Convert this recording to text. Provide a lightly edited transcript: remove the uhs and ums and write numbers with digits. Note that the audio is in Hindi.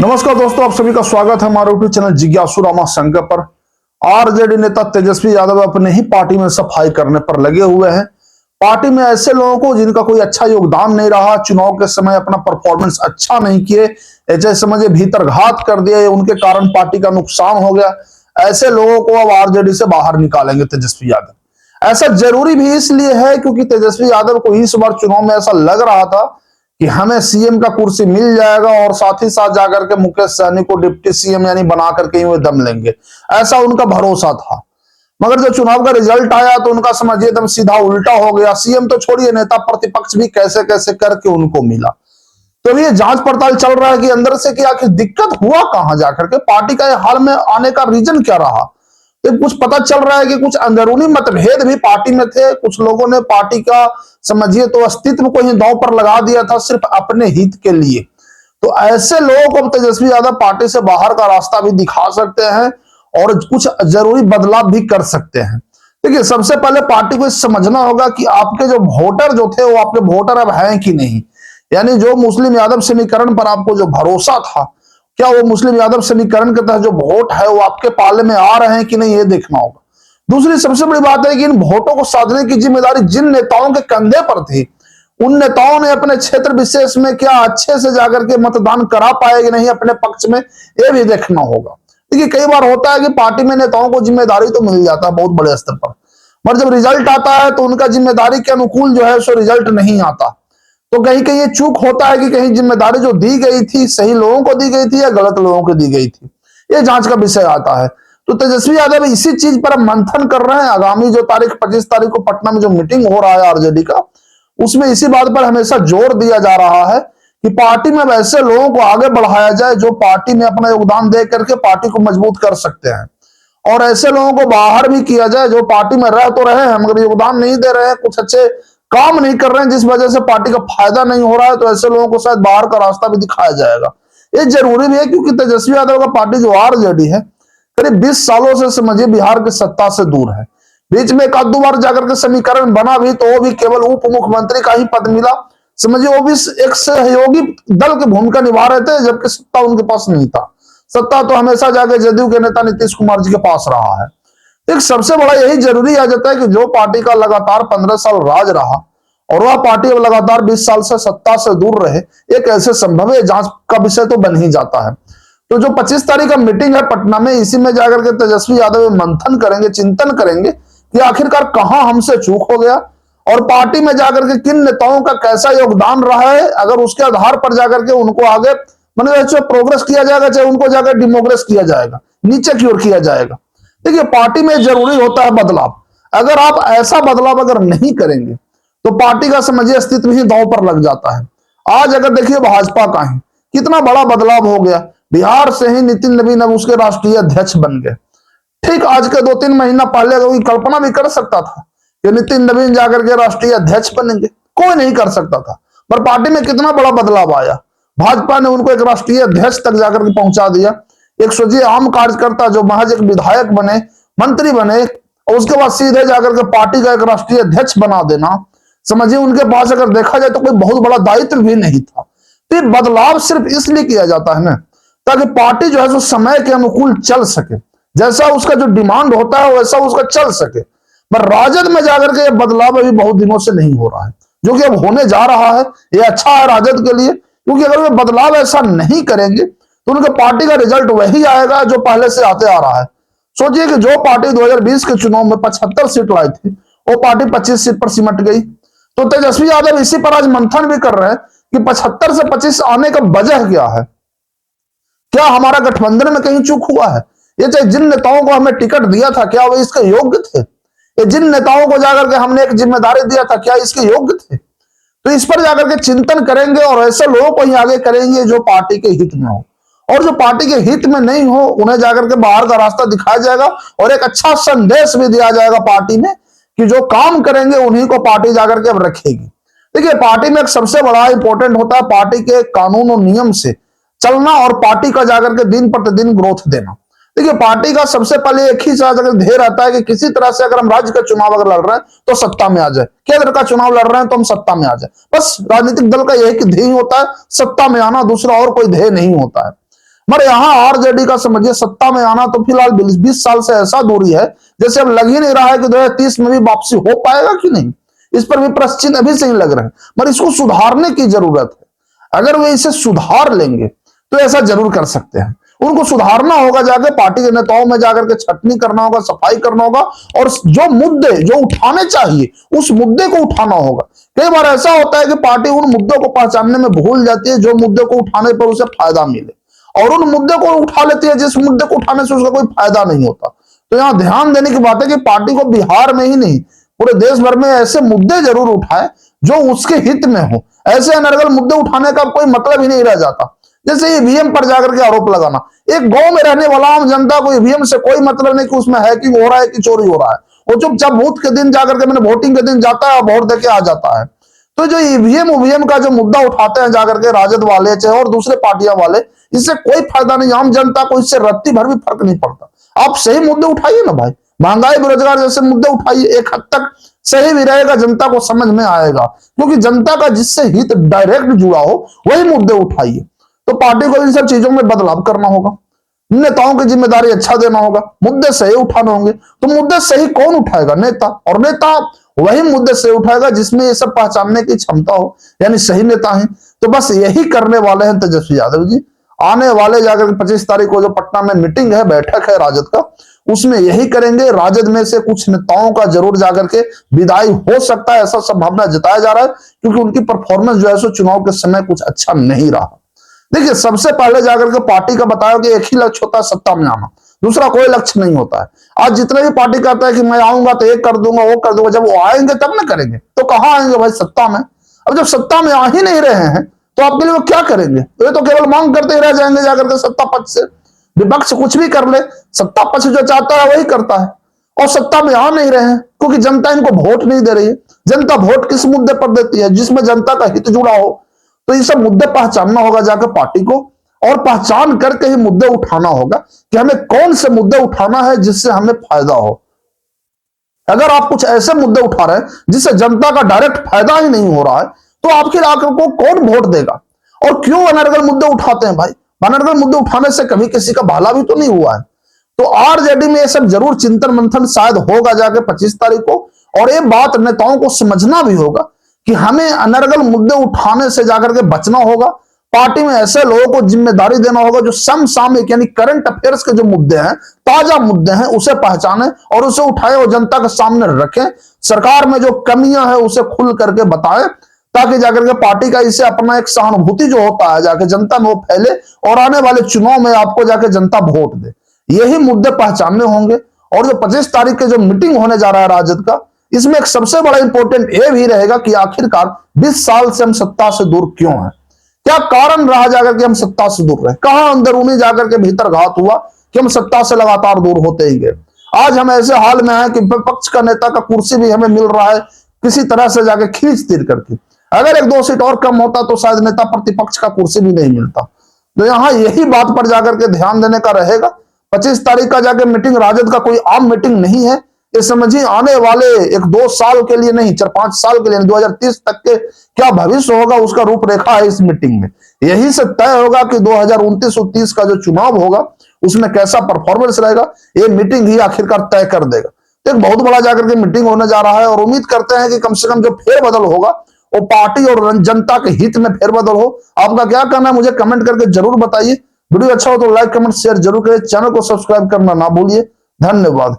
नमस्कार दोस्तों, आप सभी का स्वागत है हमारे यूट्यूब चैनल जिज्ञासु रामा शंकर पर। आरजेडी नेता तेजस्वी यादव अपने ही पार्टी में सफाई करने पर लगे हुए हैं। पार्टी में ऐसे लोगों को जिनका कोई अच्छा योगदान नहीं रहा, चुनाव के समय अपना परफॉर्मेंस अच्छा नहीं किए, ऐसे समझे भीतर घात कर दिए, उनके कारण पार्टी का नुकसान हो गया, ऐसे लोगों को अब आरजेडी से बाहर निकालेंगे तेजस्वी यादव। ऐसा जरूरी भी इसलिए है क्योंकि तेजस्वी यादव को इस बार चुनाव में ऐसा लग रहा था कि हमें सीएम का कुर्सी मिल जाएगा और साथ ही साथ जाकर के मुकेश सहनी को डिप्टी सीएम यानी बना करके ही वे दम लेंगे, ऐसा उनका भरोसा था। मगर जब चुनाव का रिजल्ट आया तो उनका समझिए एकदम सीधा उल्टा हो गया। सीएम तो छोड़िए, नेता प्रतिपक्ष भी कैसे कैसे करके उनको मिला। तो ये जांच पड़ताल चल रहा है कि अंदर से कि आखिर दिक्कत हुआ कहां जाकर के, पार्टी का हाल में आने का रीजन क्या रहा। तो कुछ पता चल रहा है कि कुछ अंदरूनी मतभेद भी पार्टी में थे। कुछ लोगों ने पार्टी का समझिए तो अस्तित्व को ही दांव पर लगा दिया था सिर्फ अपने हित के लिए। तो ऐसे लोगों को तेजस्वी यादव पार्टी से बाहर का रास्ता भी दिखा सकते हैं और कुछ जरूरी बदलाव भी कर सकते हैं। देखिए, सबसे पहले पार्टी को समझना होगा कि आपके जो वोटर जो थे वो आपके वोटर अब हैं कि नहीं। यानी जो मुस्लिम यादव समीकरण पर आपको जो भरोसा था, क्या वो मुस्लिम यादव समीकरण के तहत जो वोट है वो आपके पाले में आ रहे हैं कि नहीं, ये देखना होगा। दूसरी सबसे बड़ी बात है कि इन वोटों को साधने की जिम्मेदारी जिन नेताओं के कंधे पर थी, उन नेताओं ने अपने क्षेत्र विशेष में क्या अच्छे से जाकर के मतदान करा पाए कि नहीं अपने पक्ष में, ये भी देखना होगा। देखिए, कई बार होता है कि पार्टी में नेताओं को जिम्मेदारी तो मिल जाता है बहुत बड़े स्तर पर, मगर जब रिजल्ट आता है तो उनका जिम्मेदारी के अनुकूल जो है सो रिजल्ट नहीं आता। तो कहीं कहीं ये चूक होता है कि कहीं जिम्मेदारी जो दी गई थी सही लोगों को दी गई थी या गलत लोगों को दी गई थी, ये जांच का विषय आता है। तो तेजस्वी यादव इसी चीज पर मंथन कर रहे हैं। आगामी जो तारीख 25 तारीख को पटना में जो मीटिंग हो रहा है आरजेडी का, उसमें इसी बात पर हमेशा जोर दिया जा रहा है कि पार्टी में वैसे लोगों को आगे बढ़ाया जाए जो पार्टी में अपना योगदान दे करके पार्टी को मजबूत कर सकते हैं, और ऐसे लोगों को बाहर भी किया जाए जो पार्टी में रह तो रहे हैं मगर योगदान नहीं दे रहे हैं, कुछ अच्छे काम नहीं कर रहे हैं जिस वजह से पार्टी का फायदा नहीं हो रहा है। तो ऐसे लोगों को शायद बाहर का रास्ता भी दिखाया जाएगा। ये जरूरी भी है क्योंकि तेजस्वी यादव का पार्टी जो आरजेडी है करीब 20 सालों से समझिए बिहार की सत्ता से दूर है। बीच में एक आध दो बार जाकर के समीकरण बना भी तो वो भी केवल उप मुख्यमंत्री का ही पद मिला। समझिए वो भी एक सहयोगी दल की भूमिका निभा रहे थे जबकि सत्ता उनके पास नहीं था। सत्ता तो हमेशा जाके जदयू के नेता नीतीश कुमार जी के पास रहा है। एक सबसे बड़ा यही जरूरी आ जाता है कि जो पार्टी का लगातार 15 साल राज रहा और वह पार्टी अब लगातार 20 साल से सत्ता से दूर रहे, ये कैसे संभव है, जांच का विषय तो बन ही जाता है। तो जो 25 तारीख का मीटिंग है पटना में, इसी में जाकर के तेजस्वी यादव मंथन करेंगे, चिंतन करेंगे कि आखिरकार कहां हमसे चूक हो गया और पार्टी में जाकर के किन नेताओं का कैसा योगदान रहा है। अगर उसके आधार पर जाकर के उनको आगे मतलब प्रोग्रेस किया जाएगा, चाहे उनको जाकर डिमोग्रेस किया जाएगा, नीचे की ओर किया जाएगा। देखिए, पार्टी में जरूरी होता है बदलाव। अगर आप ऐसा बदलाव अगर नहीं करेंगे तो पार्टी का समझिए अस्तित्व ही दांव पर लग जाता है। आज अगर देखिए भाजपा का ही कितना बड़ा बदलाव हो गया, बिहार से ही नितिन नवीन अब उसके राष्ट्रीय अध्यक्ष बन गए। ठीक आज के 2-3 महीना पहले कोई कल्पना भी कर सकता था कि नितिन नवीन जाकर के राष्ट्रीय अध्यक्ष बनेंगे? कोई नहीं कर सकता था। पर पार्टी में कितना बड़ा बदलाव आया, भाजपा ने उनको एक राष्ट्रीय अध्यक्ष तक जाकर के पहुंचा दिया। एक सोचिए आम कार्यकर्ता जो महज एक विधायक बने, मंत्री बने और उसके बाद सीधे जाकर के पार्टी का एक राष्ट्रीय अध्यक्ष बना देना, समझिए उनके पास अगर देखा जाए तो कोई बहुत बड़ा दायित्व भी नहीं था। तो बदलाव सिर्फ इसलिए किया जाता है ना ताकि पार्टी जो है सो समय के अनुकूल चल सके, जैसा उसका जो डिमांड होता है वैसा उसका चल सके। पर राजद में जाकर के बदलाव अभी बहुत दिनों से नहीं हो रहा है, जो कि अब होने जा रहा है। ये अच्छा है राजद के लिए, क्योंकि अगर वे बदलाव ऐसा नहीं करेंगे तो उनके पार्टी का रिजल्ट वही आएगा जो पहले से आते आ रहा है। सोचिए कि जो पार्टी 2020 के चुनाव में 75 सीट लाई थी, वो पार्टी 25 सीट पर सिमट गई। तो तेजस्वी यादव इसी पर आज मंथन भी कर रहे हैं कि 75 से 25 आने का वजह क्या है। क्या हमारा गठबंधन में कहीं चूक हुआ है? ये चाहे जिन नेताओं को हमें टिकट दिया था क्या वे इसके योग्य थे? ये जिन नेताओं को जाकर के हमने एक जिम्मेदारी दिया था क्या इसके योग्य थे? तो इस पर जाकर के चिंतन करेंगे और ऐसे लोगों को ही आगे करेंगे जो पार्टी के हित में हो, और जो पार्टी के हित में नहीं हो उन्हें जाकर के बाहर का रास्ता दिखाया जाएगा और एक अच्छा संदेश भी दिया जाएगा पार्टी में कि जो काम करेंगे उन्हीं को पार्टी जाकर के अब रखेगी। देखिए, पार्टी में एक सबसे बड़ा इंपॉर्टेंट होता है पार्टी के कानून और नियम से चलना और पार्टी का जाकर के दिन प्रतिदिन ग्रोथ देना। देखिए, पार्टी का सबसे पहले एक ही ध्येय रहता है कि किसी तरह से अगर हम राज्य का चुनाव अगर लड़ रहे हैं तो सत्ता में आ जाए, केंद्र का चुनाव लड़ रहे हैं तो हम सत्ता में आ जाए। बस राजनीतिक दल का यही ध्येय होता है, सत्ता में आना, दूसरा और कोई ध्येय नहीं होता है। मगर यहाँ आरजेडी का समझिए सत्ता में आना तो फिलहाल 20 साल से ऐसा दूरी है जैसे अब लग ही नहीं रहा है कि 2030 में भी वापसी हो पाएगा कि नहीं। इस पर भी प्रश्न चिन्ह अभी से ही लग रहे हैं, मगर इसको सुधारने की जरूरत है। अगर वे इसे सुधार लेंगे तो ऐसा जरूर कर सकते हैं। उनको सुधारना होगा, जाके पार्टी के नेताओं में जाकर के छटनी करना होगा, सफाई करना होगा, और जो मुद्दे जो उठाने चाहिए उस मुद्दे को उठाना होगा। कई बार ऐसा होता है कि पार्टी उन मुद्दों को पहचानने में भूल जाती है जो मुद्दे को उठाने पर उसे फायदा मिले, और उन मुद्दे को उठा लेती है जिस मुद्दे को उठाने से उसका कोई फायदा नहीं होता। तो यहाँ ध्यान देने की बात है कि पार्टी को बिहार में ही नहीं पूरे देश भर में ऐसे मुद्दे जरूर उठाए जो उसके हित में हो। ऐसे अनर्गल मुद्दे उठाने का कोई मतलब ही नहीं रह जाता। जैसे ईवीएम पर जाकर के आरोप लगाना, एक गांव में रहने वाला आम जनता को ईवीएम से कोई मतलब नहीं कि उसमें हैकिंग हो रहा है कि चोरी हो रहा है। वो चुपचाप बूथ के दिन जाकर के, मैंने वोटिंग के दिन जाता है और वोट देके आ जाता है। तो जो ईवीएम का जो मुद्दा उठाते हैं जाकर के राजद वाले चाहे और दूसरे पार्टियां वाले, इससे कोई फायदा नहीं, आम जनता को इससे रत्ती भर भी फर्क नहीं पड़ता। आप सही मुद्दे उठाइए ना भाई, महंगाई बेरोजगार जैसे मुद्दे उठाइए, एक हद तक सही भी रहेगा, जनता को समझ में आएगा, क्योंकि जनता का जिससे हित डायरेक्ट जुड़ा हो वही मुद्दे उठाइए। तो पार्टी को इन सब चीजों में बदलाव करना होगा, नेताओं की जिम्मेदारी अच्छा देना होगा, मुद्दे सही उठाने होंगे। तो मुद्दे सही कौन उठाएगा? नेता। और नेता वही मुद्दे सही उठाएगा जिसमें ये सब पहचानने की क्षमता हो, यानी सही नेता है। तो बस यही करने वाले हैं तेजस्वी यादव जी। आने वाले जाकर 25 तारीख को जो पटना में मीटिंग है, बैठक है राजद का, उसमें यही करेंगे। राजद में से कुछ नेताओं का जरूर जाकर के विदाई हो सकता है, ऐसा संभावना जताया जा रहा है, क्योंकि उनकी परफॉर्मेंस जो है सो चुनाव के समय कुछ अच्छा नहीं रहा। देखिए, सबसे पहले जाकर के पार्टी का बताया कि एक ही लक्ष्य होता है, सत्ता में आना, दूसरा कोई लक्ष्य नहीं होता है। आज जितने भी पार्टी कहता है कि मैं आऊंगा तो ये कर दूंगा वो कर दूंगा, जब वो आएंगे तब ना करेंगे। तो कहां आएंगे भाई? सत्ता में। अब जब सत्ता में आ ही नहीं रहे हैं तो आपके लिए वो क्या करेंगे? तो ये तो केवल मांग करते ही रह जाएंगे जाकर के सत्ता पक्ष से। विपक्ष कुछ भी कर ले, सत्ता पक्ष जो चाहता है वही करता है, और सत्ता में आ नहीं रहे हैं क्योंकि जनता इनको वोट नहीं दे रही है। जनता वोट किस मुद्दे पर देती है? जिसमें जनता का हित जुड़ा हो। तो ये सब मुद्दे पहचानना होगा जाकर पार्टी को, और पहचान करके ही मुद्दे उठाना होगा कि हमें कौन से मुद्दे उठाना है जिससे हमें फायदा हो। अगर आप कुछ ऐसे मुद्दे उठा रहे हैं जिससे जनता का डायरेक्ट फायदा ही नहीं हो रहा है, तो आखिर आकर को कौन वोट देगा? और क्यों अनर्गल मुद्दे उठाते हैं भाई? अनर्गल मुद्दे उठाने से कभी किसी का भला भी तो नहीं हुआ है। तो आरजेडी में ये सब जरूर चिंतन मंथन शायद होगा जाके 25 तारीख को, और ये बात नेताओं को समझना भी होगा कि हमें अनर्गल मुद्दे उठाने से जाकर के बचना होगा। पार्टी में ऐसे लोगों को जिम्मेदारी देना होगा जो समसामयिक यानी करंट अफेयर्स के जो मुद्दे हैं, ताजा मुद्दे हैं, उसे पहचाने और उसे उठाए और जनता के सामने रखें। सरकार में जो कमियां हैं उसे खुल करके बताएं, ताकि जाकर के पार्टी का इसे अपना एक सहानुभूति जो होता है जाके जनता में वो फैले, और आने वाले चुनाव में आपको जाके जनता वोट दे। यही मुद्दे पहचानने होंगे। और जो 25 तारीख के जो मीटिंग होने जा रहा है राजद का, इसमें एक सबसे बड़ा इंपॉर्टेंट ये भी रहेगा कि आखिरकार 20 साल से हम सत्ता से दूर क्यों हैं? क्या कारण रहा जाकर के हम सत्ता से दूर रहे? कहां अंदरूनी जाकर के भीतर घात हुआ कि हम सत्ता से लगातार दूर होते ही गए? आज हम ऐसे हाल में हैं कि विपक्ष का नेता का कुर्सी भी हमें मिल रहा है किसी तरह से जाके खींच तीर करके। अगर 1-2 सीट और कम होता तो शायद नेता प्रतिपक्ष का कुर्सी भी नहीं मिलता। तो यहां यही बात पर जाकर के ध्यान देने का रहेगा। 25 तारीख का जाके मीटिंग राजद का कोई आम मीटिंग नहीं है। ये समझिए आने वाले 1-2 साल के लिए नहीं, 4-5 साल के लिए, 2030 तक के क्या भविष्य होगा उसका रूपरेखा है इस मीटिंग में। यही से तय होगा कि 2029 और 30 का जो चुनाव होगा उसमें कैसा परफॉर्मेंस रहेगा। ये मीटिंग ही आखिरकार तय कर देगा। तो एक बहुत बड़ा जाकर के मीटिंग होने जा रहा है, और उम्मीद करते हैं कि कम से कम जो फेरबदल होगा वो पार्टी और जनता के हित में फेरबदल हो। आपका क्या कहना है मुझे कमेंट करके जरूर बताइए। वीडियो अच्छा हो तो लाइक कमेंट शेयर जरूर करें। चैनल को सब्सक्राइब करना ना भूलिए। धन्यवाद।